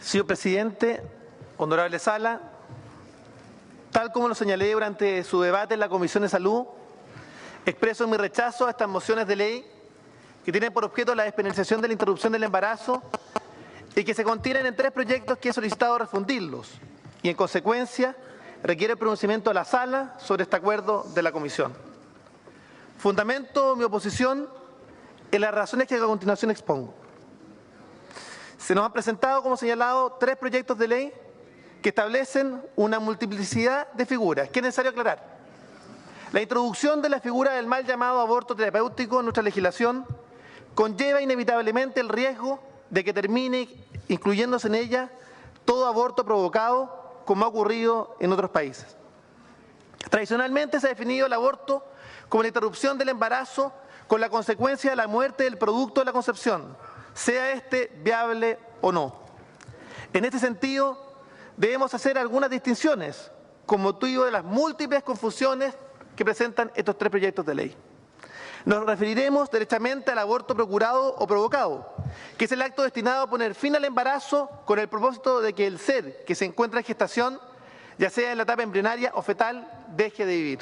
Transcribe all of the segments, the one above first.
Señor presidente, honorable sala, tal como lo señalé durante su debate en la Comisión de Salud, expreso mi rechazo a estas mociones de ley que tienen por objeto la despenalización de la interrupción del embarazo y que se contienen en 3 proyectos que he solicitado refundirlos y, en consecuencia, requiere el pronunciamiento de la sala sobre este acuerdo de la Comisión. Fundamento mi oposición en las razones que a continuación expongo. Se nos han presentado, como señalado, 3 proyectos de ley que establecen una multiplicidad de figuras que es necesario aclarar. La introducción de la figura del mal llamado aborto terapéutico en nuestra legislación conlleva inevitablemente el riesgo de que termine incluyéndose en ella todo aborto provocado, como ha ocurrido en otros países. Tradicionalmente se ha definido el aborto como la interrupción del embarazo con la consecuencia de la muerte del producto de la concepción, sea este viable o no. En este sentido, debemos hacer algunas distinciones con motivo de las múltiples confusiones que presentan estos 3 proyectos de ley. Nos referiremos derechamente al aborto procurado o provocado, que es el acto destinado a poner fin al embarazo con el propósito de que el ser que se encuentra en gestación, ya sea en la etapa embrionaria o fetal, deje de vivir.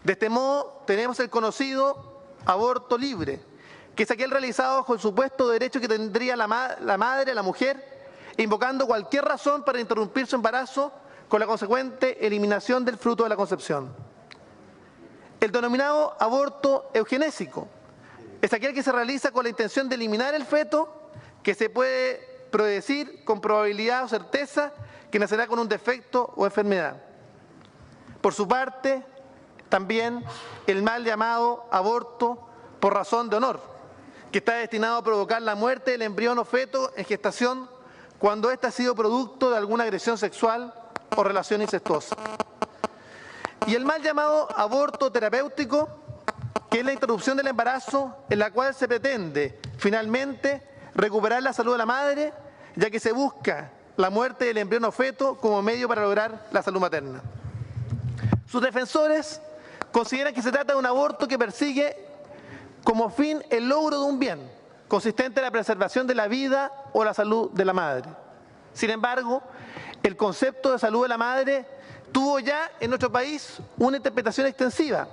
De este modo, tenemos el conocido aborto libre, que es aquel realizado bajo el supuesto derecho que tendría la madre, la mujer, invocando cualquier razón para interrumpir su embarazo con la consecuente eliminación del fruto de la concepción. El denominado aborto eugenésico es aquel que se realiza con la intención de eliminar el feto, que se puede predecir con probabilidad o certeza que nacerá con un defecto o enfermedad. Por su parte, también el mal llamado aborto por razón de honor, que está destinado a provocar la muerte del embrión o feto en gestación cuando éste ha sido producto de alguna agresión sexual o relación incestuosa. Y el mal llamado aborto terapéutico, que es la interrupción del embarazo en la cual se pretende finalmente recuperar la salud de la madre, ya que se busca la muerte del embrión o feto como medio para lograr la salud materna. Sus defensores consideran que se trata de un aborto que persigue como fin el logro de un bien, consistente en la preservación de la vida o la salud de la madre. Sin embargo, el concepto de salud de la madre tuvo ya en nuestro país una interpretación extensiva,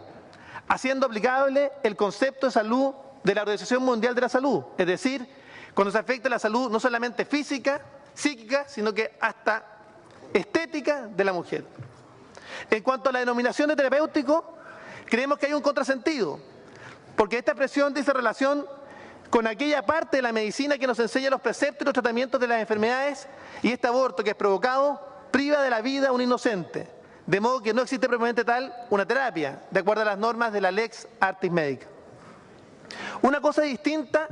haciendo aplicable el concepto de salud de la Organización Mundial de la Salud, es decir, cuando se afecta la salud no solamente física, psíquica, sino que hasta estética de la mujer. En cuanto a la denominación de terapéutico, creemos que hay un contrasentido, porque esta expresión dice relación con aquella parte de la medicina que nos enseña los preceptos y los tratamientos de las enfermedades, y este aborto que es provocado priva de la vida a un inocente, de modo que no existe propiamente tal una terapia, de acuerdo a las normas de la Lex Artis Medica. Una cosa distinta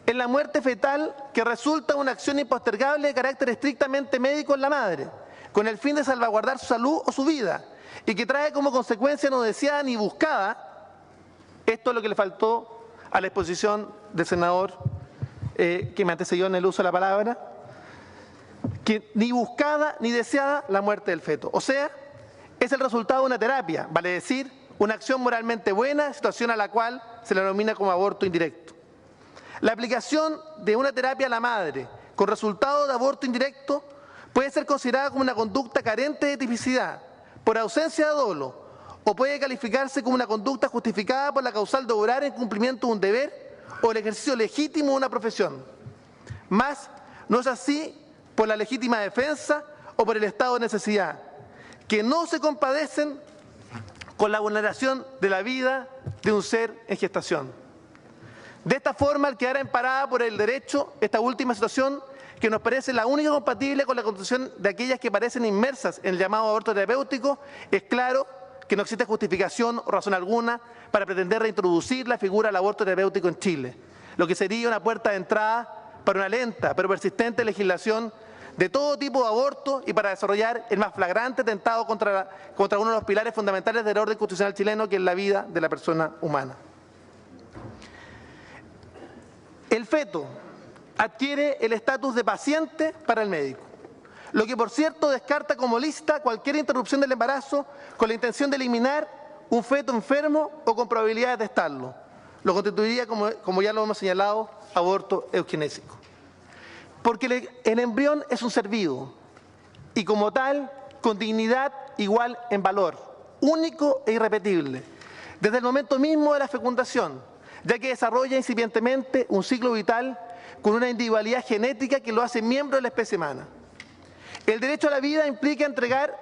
es la muerte fetal, que resulta una acción impostergable de carácter estrictamente médico en la madre, con el fin de salvaguardar su salud o su vida, y que trae como consecuencia no deseada ni buscada. Esto es lo que le faltó a la exposición del senador que me antecedió en el uso de la palabra, que ni buscada ni deseada la muerte del feto. O sea, es el resultado de una terapia, vale decir, una acción moralmente buena, situación a la cual se le denomina como aborto indirecto. La aplicación de una terapia a la madre con resultado de aborto indirecto puede ser considerada como una conducta carente de tipicidad, por ausencia de dolo, o puede calificarse como una conducta justificada por la causal de obrar en cumplimiento de un deber o el ejercicio legítimo de una profesión. Mas no es así por la legítima defensa o por el estado de necesidad, que no se compadecen con la vulneración de la vida de un ser en gestación. De esta forma, al quedar amparada por el derecho, esta última situación, que nos parece la única compatible con la constitución de aquellas que parecen inmersas en el llamado aborto terapéutico, es claro que no existe justificación o razón alguna para pretender reintroducir la figura del aborto terapéutico en Chile, lo que sería una puerta de entrada para una lenta pero persistente legislación de todo tipo de aborto y para desarrollar el más flagrante atentado contra uno de los pilares fundamentales del orden constitucional chileno, que es la vida de la persona humana. El feto adquiere el estatus de paciente para el médico, lo que por cierto descarta como lícita cualquier interrupción del embarazo con la intención de eliminar un feto enfermo o con probabilidades de estarlo. Lo constituiría, como ya lo hemos señalado, aborto eugenésico. porque el embrión es un ser vivo y como tal, con dignidad igual en valor, único e irrepetible, desde el momento mismo de la fecundación, ya que desarrolla incipientemente un ciclo vital con una individualidad genética que lo hace miembro de la especie humana. El derecho a la vida implica entregar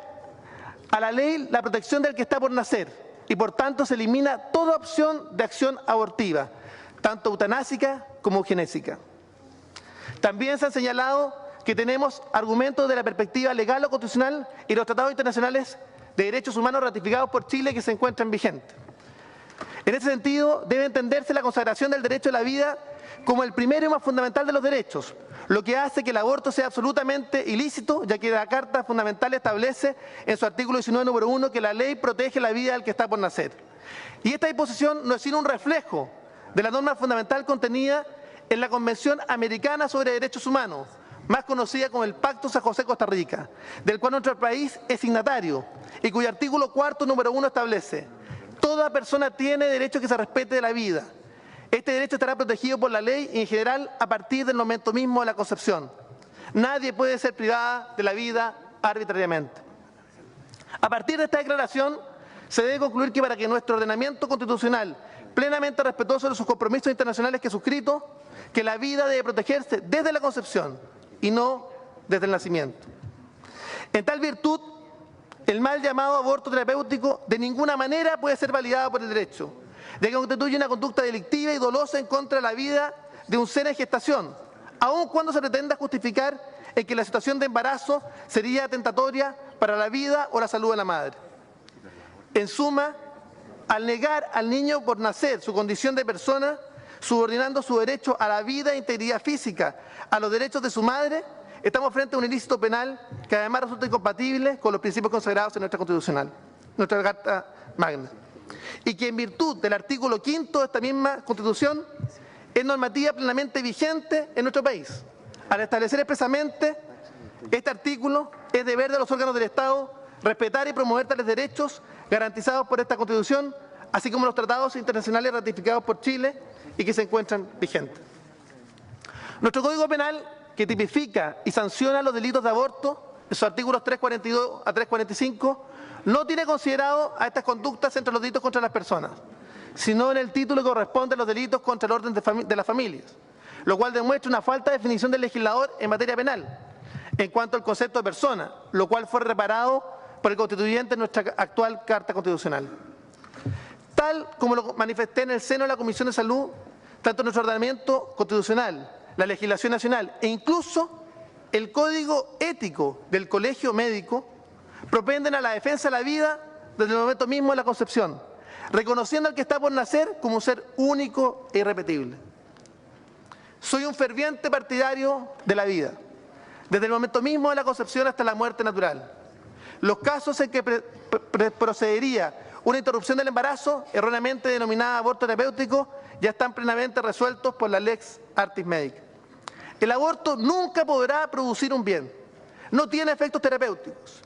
a la ley la protección del que está por nacer y por tanto se elimina toda opción de acción abortiva, tanto eutanásica como eugenésica. También se han señalado que tenemos argumentos de la perspectiva legal o constitucional y los tratados internacionales de derechos humanos ratificados por Chile que se encuentran vigentes. En ese sentido, debe entenderse la consagración del derecho a la vida como el primero y más fundamental de los derechos, lo que hace que el aborto sea absolutamente ilícito, ya que la Carta Fundamental establece en su artículo 19, número 1, que la ley protege la vida del que está por nacer. Y esta disposición no es sino un reflejo de la norma fundamental contenida en la Convención Americana sobre Derechos Humanos, más conocida como el Pacto San José-Costa Rica, del cual nuestro país es signatario y cuyo artículo 4, número 1 establece: toda persona tiene derecho a que se respete de la vida. Este derecho estará protegido por la ley y en general a partir del momento mismo de la concepción. Nadie puede ser privada de la vida arbitrariamente. A partir de esta declaración, se debe concluir que para que nuestro ordenamiento constitucional, plenamente respetuoso de sus compromisos internacionales que ha suscrito, que la vida debe protegerse desde la concepción y no desde el nacimiento. En tal virtud, el mal llamado aborto terapéutico de ninguna manera puede ser validado por el derecho, de que constituye una conducta delictiva y dolosa en contra de la vida de un ser en gestación, aun cuando se pretenda justificar en que la situación de embarazo sería tentatoria para la vida o la salud de la madre. En suma, al negar al niño por nacer su condición de persona, subordinando su derecho a la vida e integridad física a los derechos de su madre, estamos frente a un ilícito penal que además resulta incompatible con los principios consagrados en nuestra Carta Magna, y que en virtud del artículo 5 de esta misma Constitución es normativa plenamente vigente en nuestro país. Al establecer expresamente este artículo, es deber de los órganos del Estado respetar y promover tales derechos garantizados por esta Constitución, así como los tratados internacionales ratificados por Chile y que se encuentran vigentes. Nuestro Código Penal, que tipifica y sanciona los delitos de aborto, en sus artículos 342 a 345, no tiene considerado a estas conductas entre los delitos contra las personas, sino en el título que corresponde a los delitos contra el orden de las familias, lo cual demuestra una falta de definición del legislador en materia penal, en cuanto al concepto de persona, lo cual fue reparado por el constituyente en nuestra actual Carta Constitucional. Tal como lo manifesté en el seno de la Comisión de Salud, tanto nuestro ordenamiento constitucional, la legislación nacional e incluso el Código Ético del Colegio Médico propenden a la defensa de la vida desde el momento mismo de la concepción, reconociendo al que está por nacer como un ser único e irrepetible. Soy un ferviente partidario de la vida, desde el momento mismo de la concepción hasta la muerte natural. Los casos en que procedería una interrupción del embarazo, erróneamente denominada aborto terapéutico, ya están plenamente resueltos por la Lex Artis Medica. El aborto nunca podrá producir un bien, no tiene efectos terapéuticos.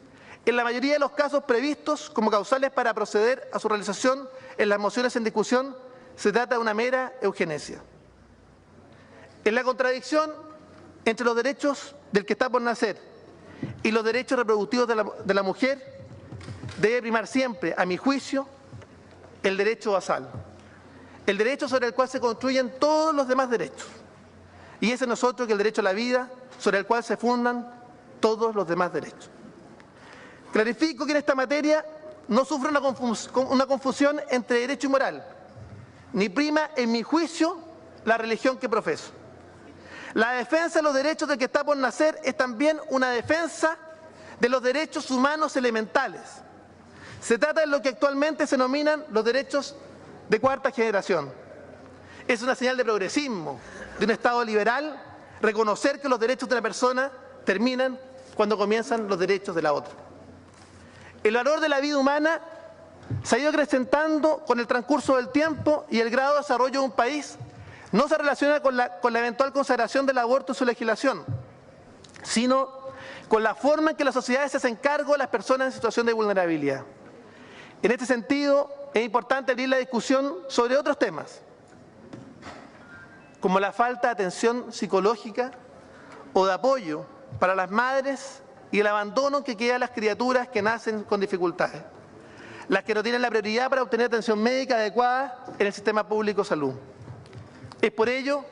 En la mayoría de los casos previstos como causales para proceder a su realización en las mociones en discusión, se trata de una mera eugenesia. En la contradicción entre los derechos del que está por nacer y los derechos reproductivos de la mujer, debe primar siempre, a mi juicio, el derecho basal, el derecho sobre el cual se construyen todos los demás derechos. Y ese no es otro que el derecho a la vida, sobre el cual se fundan todos los demás derechos. Clarifico que en esta materia no sufre una confusión entre derecho y moral, ni prima, en mi juicio, la religión que profeso. La defensa de los derechos del que está por nacer es también una defensa de los derechos humanos elementales. Se trata de lo que actualmente se denominan los derechos de cuarta generación. Es una señal de progresismo, de un Estado liberal, reconocer que los derechos de una persona terminan cuando comienzan los derechos de la otra. El valor de la vida humana se ha ido acrecentando con el transcurso del tiempo y el grado de desarrollo de un país no se relaciona con la eventual consagración del aborto en su legislación, sino con la forma en que las sociedades se hacen cargo de las personas en situación de vulnerabilidad. En este sentido, es importante abrir la discusión sobre otros temas, como la falta de atención psicológica o de apoyo para las madres y el abandono que queda a las criaturas que nacen con dificultades, las que no tienen la prioridad para obtener atención médica adecuada en el sistema público de salud. Es por ello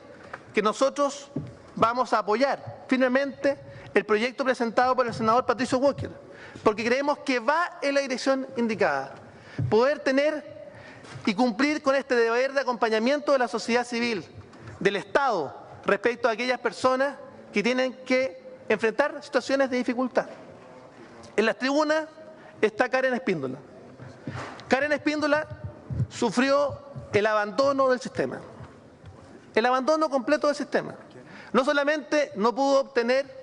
que nosotros vamos a apoyar firmemente el proyecto presentado por el senador Patricio Walker, porque creemos que va en la dirección indicada. Poder tener y cumplir con este deber de acompañamiento de la sociedad civil, del Estado, respecto a aquellas personas que tienen que enfrentar situaciones de dificultad. En las tribunas está Karen Espíndola. Karen Espíndola sufrió el abandono del sistema, el abandono completo del sistema. No solamente no pudo obtener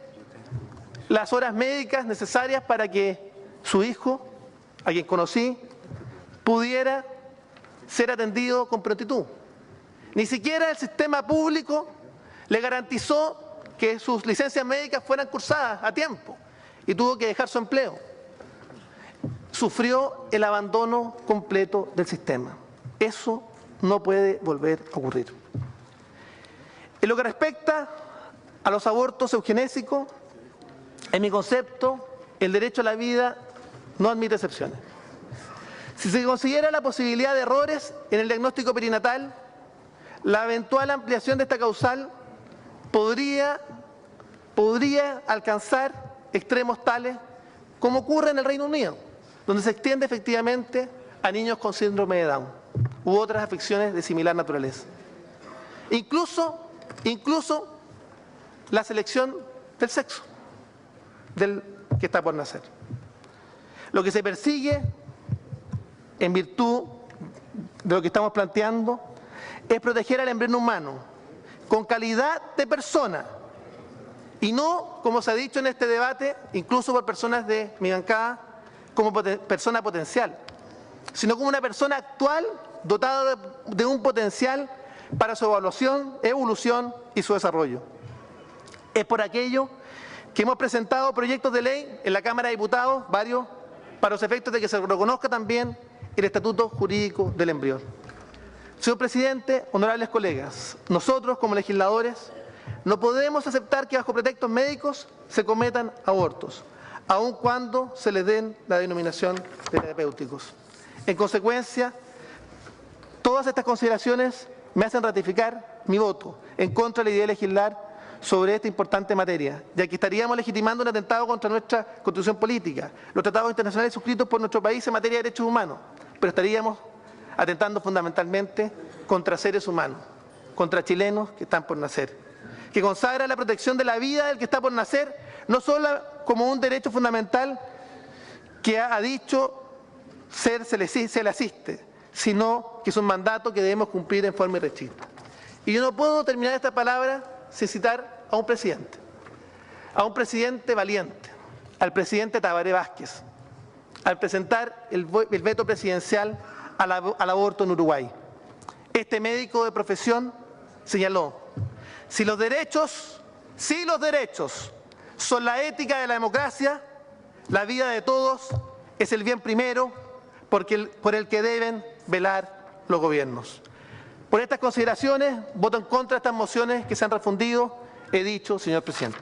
las horas médicas necesarias para que su hijo, a quien conocí, pudiera ser atendido con prontitud. Ni siquiera el sistema público le garantizó que sus licencias médicas fueran cursadas a tiempo y tuvo que dejar su empleo. Sufrió el abandono completo del sistema. Eso no puede volver a ocurrir. En lo que respecta a los abortos eugenésicos, en mi concepto, el derecho a la vida no admite excepciones. Si se considera la posibilidad de errores en el diagnóstico perinatal, la eventual ampliación de esta causal podría alcanzar extremos tales como ocurre en el Reino Unido, donde se extiende efectivamente a niños con síndrome de Down u otras afecciones de similar naturaleza. Incluso la selección del sexo del que está por nacer. Lo que se persigue, en virtud de lo que estamos planteando, es proteger al embrión humano con calidad de persona y no, como se ha dicho en este debate, incluso por personas de mi bancada, como persona potencial, sino como una persona actual dotada de un potencial para su evolución y su desarrollo. Es por aquello que hemos presentado proyectos de ley en la Cámara de Diputados, varios, para los efectos de que se reconozca también el estatuto jurídico del embrión. Señor presidente, honorables colegas, nosotros como legisladores no podemos aceptar que bajo pretextos médicos se cometan abortos, aun cuando se les den la denominación de terapéuticos. En consecuencia, todas estas consideraciones me hacen ratificar mi voto en contra de la idea de legislar sobre esta importante materia, ya que estaríamos legitimando un atentado contra nuestra Constitución política, los tratados internacionales suscritos por nuestro país en materia de derechos humanos, pero estaríamos atentando fundamentalmente contra seres humanos, contra chilenos que están por nacer, que consagra la protección de la vida del que está por nacer, no solo como un derecho fundamental que ha dicho se le asiste, sino que es un mandato que debemos cumplir en forma irrestricta. Y yo no puedo terminar esta palabra sin citar a un presidente valiente, al presidente Tabaré Vázquez, al presentar el veto presidencial al aborto en Uruguay. Este médico de profesión señaló: si los derechos son la ética de la democracia, la vida de todos es el bien primero por el que deben velar los gobiernos. Por estas consideraciones, voto en contra de estas mociones que se han refundido. He dicho, señor presidente.